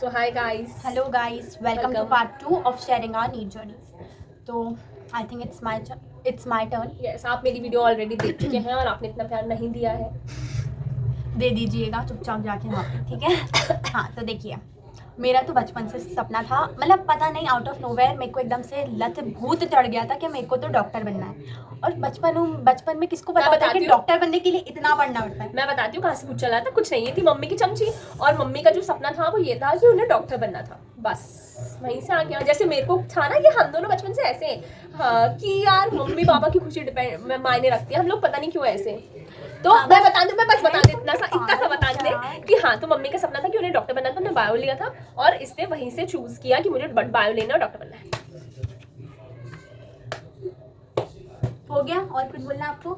So hi guys. Hello guys, welcome to part 2 of sharing our need journeys. तो I think it's my turn. Yes, आप मेरी video already देख चुके हैं और आपने इतना प्यार नहीं दिया है. दे दीजिएगा चुपचाप जाके वहाँ पे, ठीक है. हाँ तो देखिए, मेरा तो बचपन से सपना था, मतलब पता नहीं आउट ऑफ नोवेयर मेरे को एकदम से लत भूत चढ़ गया था कि मेरे को तो डॉक्टर बनना है. और बचपन में किसको पता होता है कि डॉक्टर बनने के लिए इतना पढ़ना पड़ता है. मैं बताती हूँ कहाँ से कुछ चला था. कुछ नहीं, ये थी मम्मी की चमची और मम्मी का जो सपना था वो ये था कि उन्हें डॉक्टर बनना था. बस वहीं से आ गया. जैसे मेरे को था ना कि हम दोनों बचपन से ऐसे हाँ कि यार मम्मी पापा की खुशी डिपेंड मायने रखती है. हम लोग पता नहीं क्यों ऐसे. तो मैं बता दूं, मैं बस बता दूं इतना सा बता दें कि हाँ, तो मम्मी का सपना था कि उन्हें डॉक्टर बनना था. उन्हें बायो लिया था और इसने वहीं से चूज किया कि मुझे बायो लेना और डॉक्टर बनना है. हो गया. और कुछ बोलना आपको?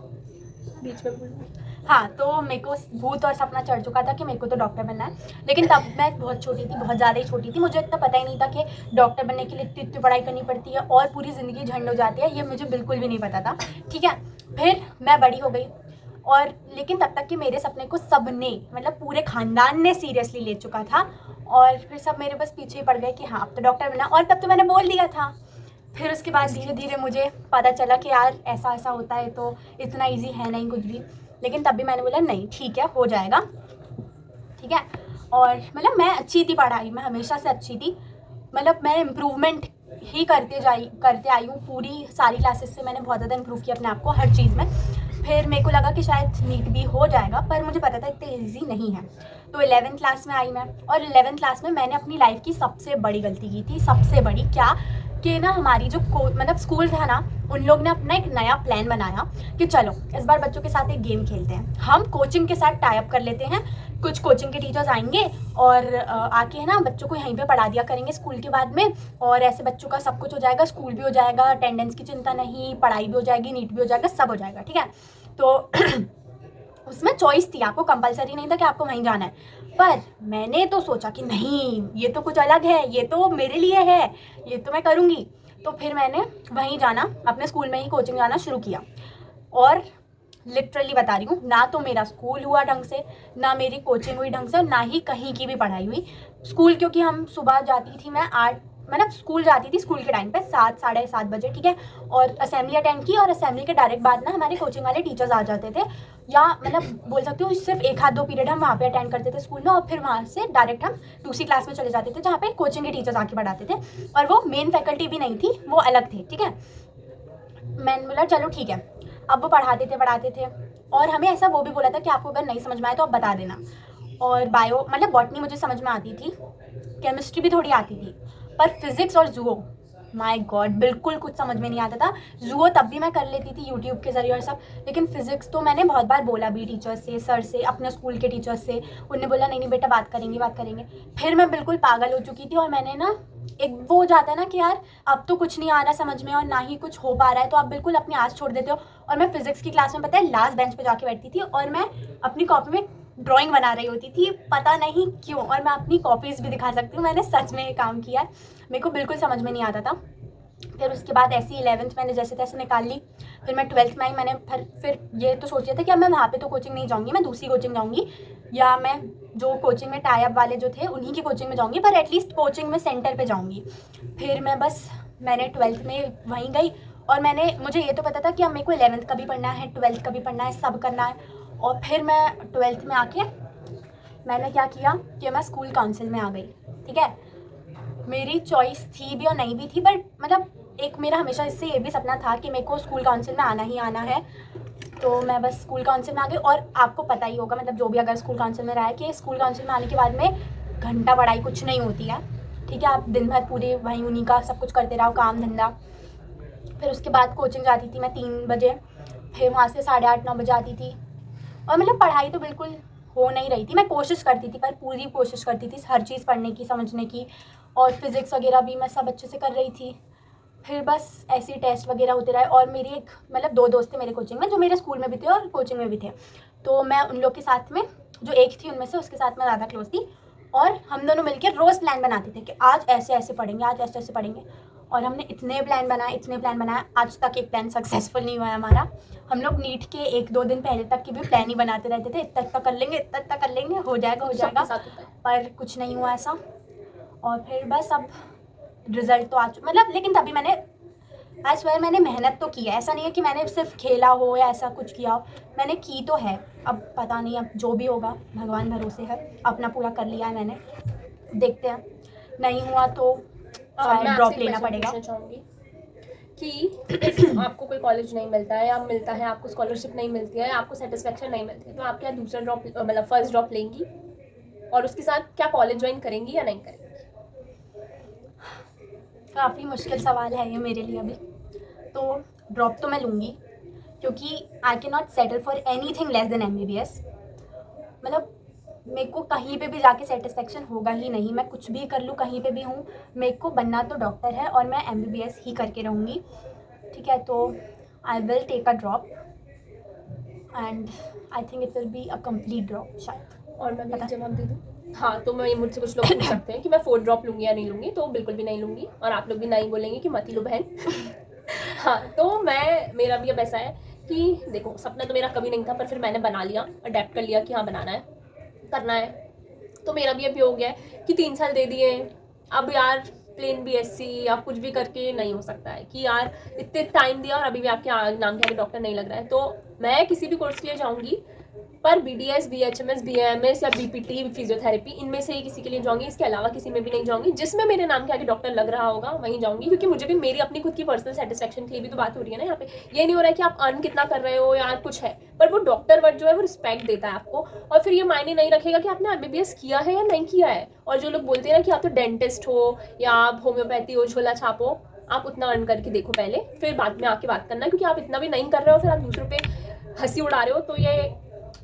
बीच में बोलना. हाँ, तो मेरे को भूत और सपना चढ़ चुका था कि मेरे को तो डॉक्टर बनना है. लेकिन तब मैं बहुत छोटी थी, बहुत ज़्यादा ही छोटी थी. मुझे इतना पता ही नहीं था कि डॉक्टर बनने के लिए इतनी पढ़ाई करनी पड़ती है और पूरी ज़िंदगी झंड हो जाती है. ये मुझे बिल्कुल भी नहीं पता था. ठीक है, फिर मैं बड़ी हो गई और लेकिन तब तक कि मेरे सपने को सबने, मतलब पूरे ख़ानदान ने सीरियसली ले चुका था. और फिर सब मेरे बस पीछे ही पड़ गए कि हाँ अब तो डॉक्टर बनना. और तब तो मैंने बोल दिया था. फिर उसके बाद धीरे धीरे मुझे पता चला कि यार ऐसा ऐसा होता है, तो इतना इजी है नहीं कुछ भी. लेकिन तब भी मैंने बोला नहीं ठीक है, हो जाएगा. ठीक है. और मतलब मैं अच्छी थी पढ़ाई में, हमेशा से अच्छी थी. मतलब मैं इम्प्रूवमेंट ही करते आई हूँ. पूरी सारी क्लासेस से मैंने बहुत ज़्यादा इम्प्रूव किया अपने आप को हर चीज़ में. फिर मेरे को लगा कि शायद नीट भी हो जाएगा, पर मुझे पता था इतनी ईजी नहीं है. तो 11th क्लास में आई मैं, और 11th क्लास में मैंने अपनी लाइफ की सबसे बड़ी गलती की थी. सबसे बड़ी क्या कि ना, हमारी जो मतलब स्कूल था ना, उन लोग ने अपना एक नया प्लान बनाया कि चलो इस बार बच्चों के साथ एक गेम खेलते हैं. हम कोचिंग के साथ टाई अप कर लेते हैं. कुछ कोचिंग के टीचर्स आएंगे और आके है ना बच्चों को यहीं पे पढ़ा दिया करेंगे स्कूल के बाद में. और ऐसे बच्चों का सब कुछ हो जाएगा, स्कूल भी हो जाएगा, अटेंडेंस की चिंता नहीं, पढ़ाई भी हो जाएगी, नीट भी हो जाएगा, सब हो जाएगा. ठीक है. तो उसमें चॉइस थी, आपको कंपलसरी नहीं था कि आपको वहीं जाना है. पर मैंने तो सोचा कि नहीं, ये तो कुछ अलग है, ये तो मेरे लिए है, ये तो मैं करूँगी. तो फिर मैंने वहीं जाना, अपने स्कूल में ही कोचिंग जाना शुरू किया. और लिटरली बता रही हूँ, ना तो मेरा स्कूल हुआ ढंग से, ना मेरी कोचिंग हुई ढंग से, ना ही कहीं की भी पढ़ाई हुई. स्कूल क्योंकि हम सुबह जाती थी, मैं 8 मतलब स्कूल जाती थी स्कूल के टाइम पे 7 साढ़े 7 बजे. ठीक है. और असेंबली अटेंड की, और असेंबली के डायरेक्ट बाद ना हमारे कोचिंग वाले टीचर्स आ जाते थे. या मतलब बोल सकती हूँ सिर्फ एक आध दो पीरियड हम वहाँ पे अटेंड करते थे स्कूल में, और फिर वहाँ से डायरेक्ट हम दूसरी क्लास में चले जाते थे जहाँ पे कोचिंग के टीचर्स आके पढ़ाते थे. और वो मेन फैकल्टी भी नहीं थी, वो अलग थे. ठीक है. मैंने बोला चलो ठीक है. अब वो पढ़ाते थे और हमें ऐसा वो भी बोला था कि आपको अगर नहीं समझ में आए तो आप बता देना. और बायो मतलब बॉटनी मुझे समझ में आती थी, केमिस्ट्री भी थोड़ी आती थी, पर फिजिक्स और जूओ माय गॉड बिल्कुल कुछ समझ में नहीं आता था. जूओ तब भी मैं कर लेती थी यूट्यूब के ज़रिए और सब, लेकिन फिजिक्स तो मैंने बहुत बार बोला भी टीचर से, सर से, अपने स्कूल के टीचर से. उन्होंने बोला नहीं नहीं बेटा बात करेंगे. फिर मैं बिल्कुल पागल हो चुकी थी और मैंने ना, एक वो हो जाता है ना कि यार अब तो कुछ नहीं आ रहा समझ में और ना ही कुछ हो पा रहा है, तो आप बिल्कुल अपनी आस छोड़ देते हो. और मैं फिजिक्स की क्लास में पता है लास्ट बेंच पे जाके बैठती थी और मैं अपनी कॉपी में ड्राइंग बना रही होती थी, पता नहीं क्यों. और मैं अपनी कॉपीज़ भी दिखा सकती हूँ, मैंने सच में ये काम किया है. मेरे को बिल्कुल समझ में नहीं आता था. फिर उसके बाद ऐसी 11th मैंने जैसे तैसे निकाल ली. फिर मैं 12th में आई. मैंने फिर ये तो सोच लिया था कि अब मैं वहाँ पे तो कोचिंग नहीं जाऊँगी, मैं दूसरी कोचिंग जाऊँगी, या मैं जो कोचिंग में टाई अप वाले जो थे उन्हीं की कोचिंग में जाऊँगी, पर एटलीस्ट कोचिंग में सेंटर पे जाऊँगी. फिर मैंने 12th में वहीं गई. और मुझे ये तो पता था कि अब मेरे को 11th का भी पढ़ना है, 12th का भी पढ़ना है, सब करना है. और फिर मैं 12th में आके मैंने क्या किया कि मैं स्कूल काउंसिल में आ गई. ठीक है. मेरी चॉइस थी भी और नहीं भी थी, बट मतलब एक मेरा हमेशा इससे ये भी सपना था कि मेरे को स्कूल काउंसिल में आना ही आना है. तो मैं बस स्कूल काउंसिल में आ गई. और आपको पता ही होगा, मतलब जो भी अगर स्कूल काउंसिल में रहा है, कि स्कूल काउंसिल में आने के बाद में घंटा पढ़ाई कुछ नहीं होती है. ठीक है. आप दिन भर पूरे वहीं उन्हीं का सब कुछ करते रहो, काम धंधा. फिर उसके बाद कोचिंग जाती थी मैं 3 बजे, फिर वहाँ से 8:30-9 बजे आती थी. और मतलब पढ़ाई तो बिल्कुल हो नहीं रही थी. मैं कोशिश करती थी, पर पूरी कोशिश करती थी हर चीज़ पढ़ने की, समझने की. और फिज़िक्स वगैरह भी मैं सब अच्छे से कर रही थी. फिर बस ऐसे ही टेस्ट वगैरह होते रहे. और मेरी एक मतलब 2 दोस्त थे मेरे कोचिंग में, जो मेरे स्कूल में भी थे और कोचिंग में भी थे. तो मैं उन लोग के साथ में, जो एक थी उनमें से, उसके साथ मैं ज़्यादा क्लोज थी. और हम दोनों मिलकर रोज़ प्लान बनाते थे कि आज ऐसे ऐसे पढ़ेंगे, आज ऐसे ऐसे पढ़ेंगे. और हमने इतने प्लान बनाए, आज तक एक प्लान सक्सेसफुल नहीं हुआ है हमारा. हम लोग नीट के 1-2 दिन पहले तक की भी प्लान ही बनाते रहते थे, इतना इतना कर लेंगे, हो जाएगा, सबके साथ होता है. पर कुछ नहीं हुआ ऐसा. और फिर बस अब रिजल्ट तो मतलब लेकिन तभी मैंने आई स्वेयर मैंने मेहनत तो की है, ऐसा नहीं है कि मैंने सिर्फ खेला हो या ऐसा कुछ किया हो, मैंने की तो है। अब पता नहीं, अब जो भी होगा भगवान भरोसे है, अपना पूरा कर लिया है मैंने, देखते हैं, नहीं हुआ तो मैं शायद आपसे ड्रॉप एक लेना क्वेश्चन पड़ेगा। पूछना चाहूँगी कि if आपको कोई कॉलेज नहीं मिलता है या मिलता है आपको स्कॉलरशिप नहीं मिलती है या आपको सेटिस्फेक्शन नहीं मिलती है, तो आप क्या दूसरा ड्रॉप मतलब फर्स्ट ड्रॉप लेंगी और उसके साथ क्या कॉलेज ज्वाइन करेंगी या नहीं करेंगी? काफ़ी मुश्किल सवाल है ये मेरे लिए अभी। तो ड्रॉप तो मैं लूँगी, क्योंकि I can not settle for anything less than MBBS। मतलब मेरे को कहीं पे भी जाके सेटिस्फेक्शन होगा ही नहीं, मैं कुछ भी कर लूँ कहीं पे भी हूँ, मेरे को बनना तो डॉक्टर है और मैं MBBS ही करके रहूँगी, ठीक है। तो I will take a drop and I think it will be a complete drop शायद। और मैं भी पता- एक जवाब दे दूँ? हाँ, तो मैं मुझसे कुछ लोग पूछ सकते हैं कि मैं फोर्थ ड्रॉप लूँगी या नहीं लूँगी, तो बिल्कुल भी नहीं लूँगी और आप लोग भी नहीं बोलेंगे कि मत ही लो बहन। हाँ, तो मेरा भी अब ऐसा है कि देखो सपना तो मेरा कभी नहीं था, पर फिर मैंने बना लिया, अडेप्ट कर लिया कि हाँ बनाना है, करना है। तो मेरा भी अभी हो गया है कि 3 साल दे दिए, अब यार प्लेन BSc या कुछ भी करके नहीं हो सकता है कि यार इतने टाइम दिया और अभी भी आपके नाम के आगे डॉक्टर नहीं लग रहा है। तो मैं किसी भी कोर्स के लिए जाऊँगी, पर BDS, BHMS, BAMS या BPT, फिजियोथेरेपी, इनमें से ही किसी के लिए जाऊँगी, इसके अलावा किसी में भी नहीं जाऊँगी। जिसमें मेरे नाम के आगे डॉक्टर लग रहा होगा वहीं जाऊँगी, क्योंकि मुझे भी मेरी अपनी खुद की पर्सनल सेटिस्फेक्शन के लिए भी तो बात हो रही है ना यहाँ पे। ये नहीं हो रहा है कि आप अर्न कितना कर रहे हो या कुछ है, पर वो डॉक्टर वर्ड जो है वो रिस्पेक्ट देता है आपको, और फिर ये मायने नहीं रखेगा कि आपने MBBS किया है या नहीं किया है। और जो लोग बोलते हैं ना कि आप तो डेंटिस्ट हो या आप होम्योपैथी हो, झोला छापो, आप उतना अर्न करके देखो पहले, फिर बाद में आके बात करना, क्योंकि आप इतना भी नहीं कर रहे हो फिर आप दूसरों पे हंसी उड़ा रहे हो, तो ये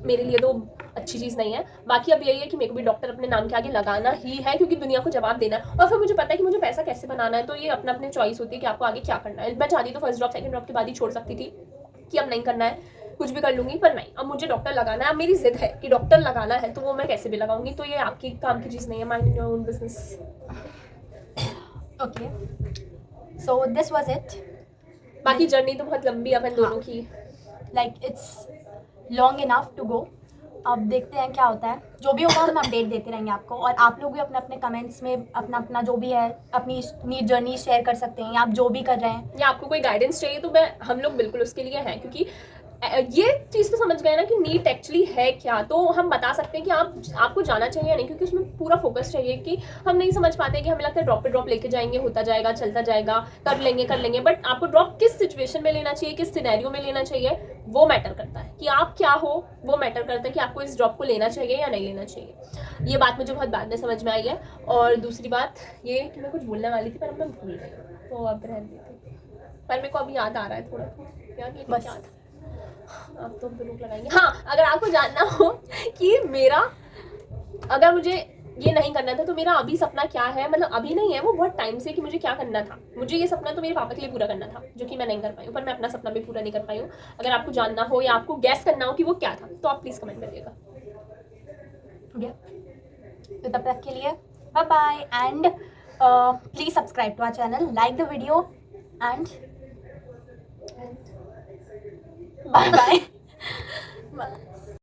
मेरे लिए तो अच्छी चीज़ नहीं है। बाकी अब यही है कि मेरे को भी डॉक्टर अपने नाम के आगे लगाना ही है, क्योंकि दुनिया को जवाब देना है, और फिर मुझे पता है कि मुझे पैसा कैसे बनाना है। तो ये अपना अपने चॉइस होती है कि आपको आगे क्या करना है। मैं चाहती तो फर्स्ट ड्रॉप सेकंड ड्रॉप के बाद ही छोड़ सकती थी कि अब नहीं करना है, कुछ भी कर लूँगी, पर नहीं, अब मुझे डॉक्टर लगाना है। अब मेरी जिद है कि डॉक्टर लगाना है, तो वो मैं कैसे भी लगाऊंगी। तो ये आपकी काम की चीज़ नहीं है, mind your own business. Okay, so this was it. बाकी जर्नी तो बहुत लंबी है अपन दोनों की। Like it's long enough to go. अब देखते हैं क्या होता है, जो भी होगा हम अपडेट देते रहेंगे आपको, और आप लोग भी अपने अपने कमेंट्स में अपना अपना जो भी है अपनी जर्नी शेयर कर सकते हैं, या आप जो भी कर रहे हैं या आपको कोई गाइडेंस चाहिए तो हम लोग बिल्कुल उसके लिए हैं, क्योंकि ये चीज़ तो समझ गए ना कि नीट एक्चुअली है क्या, तो हम बता सकते हैं कि आपको जाना चाहिए या नहीं, क्योंकि उसमें पूरा फोकस चाहिए। कि हम नहीं समझ पाते कि हमें लगता है ड्रॉप पे ड्रॉप लेके जाएंगे, होता जाएगा, चलता जाएगा, कर लेंगे, बट आपको ड्रॉप किस सिचुएशन में लेना चाहिए, किस सिनेरियो में लेना चाहिए, वो मैटर करता है। कि आप क्या हो वो मैटर करता है कि आपको इस ड्रॉप को लेना चाहिए या नहीं लेना चाहिए। ये बात मुझे बहुत बाद में समझ में आई है। और दूसरी बात ये कि मैं कुछ बोलने वाली थी पर अब मैं भूल गई, तो अब रहने देती, पर मेरे को अभी याद आ रहा है थोड़ा यार, ये बस। क्या था। आप तो रुक लगाएंगे। हाँ, अगर आपको जानना हो कि मेरा अगर मुझे ये नहीं करना था तो मेरा अभी सपना क्या है, मतलब अभी नहीं है, वो बहुत टाइम से कि मुझे क्या करना था। मुझे ये सपना तो मेरे पापा के लिए पूरा करना था, जो कि मैं नहीं कर पाई हूँ, पर मैं अपना सपना भी पूरा नहीं कर पाई हूँ। अगर आपको जानना हो या आपको गैस करना हो कि वो क्या था, तो आप प्लीज़ कमेंट करिएगा। तो तब तक के लिए bye bye, and please subscribe to our channel, like the video and bye bye.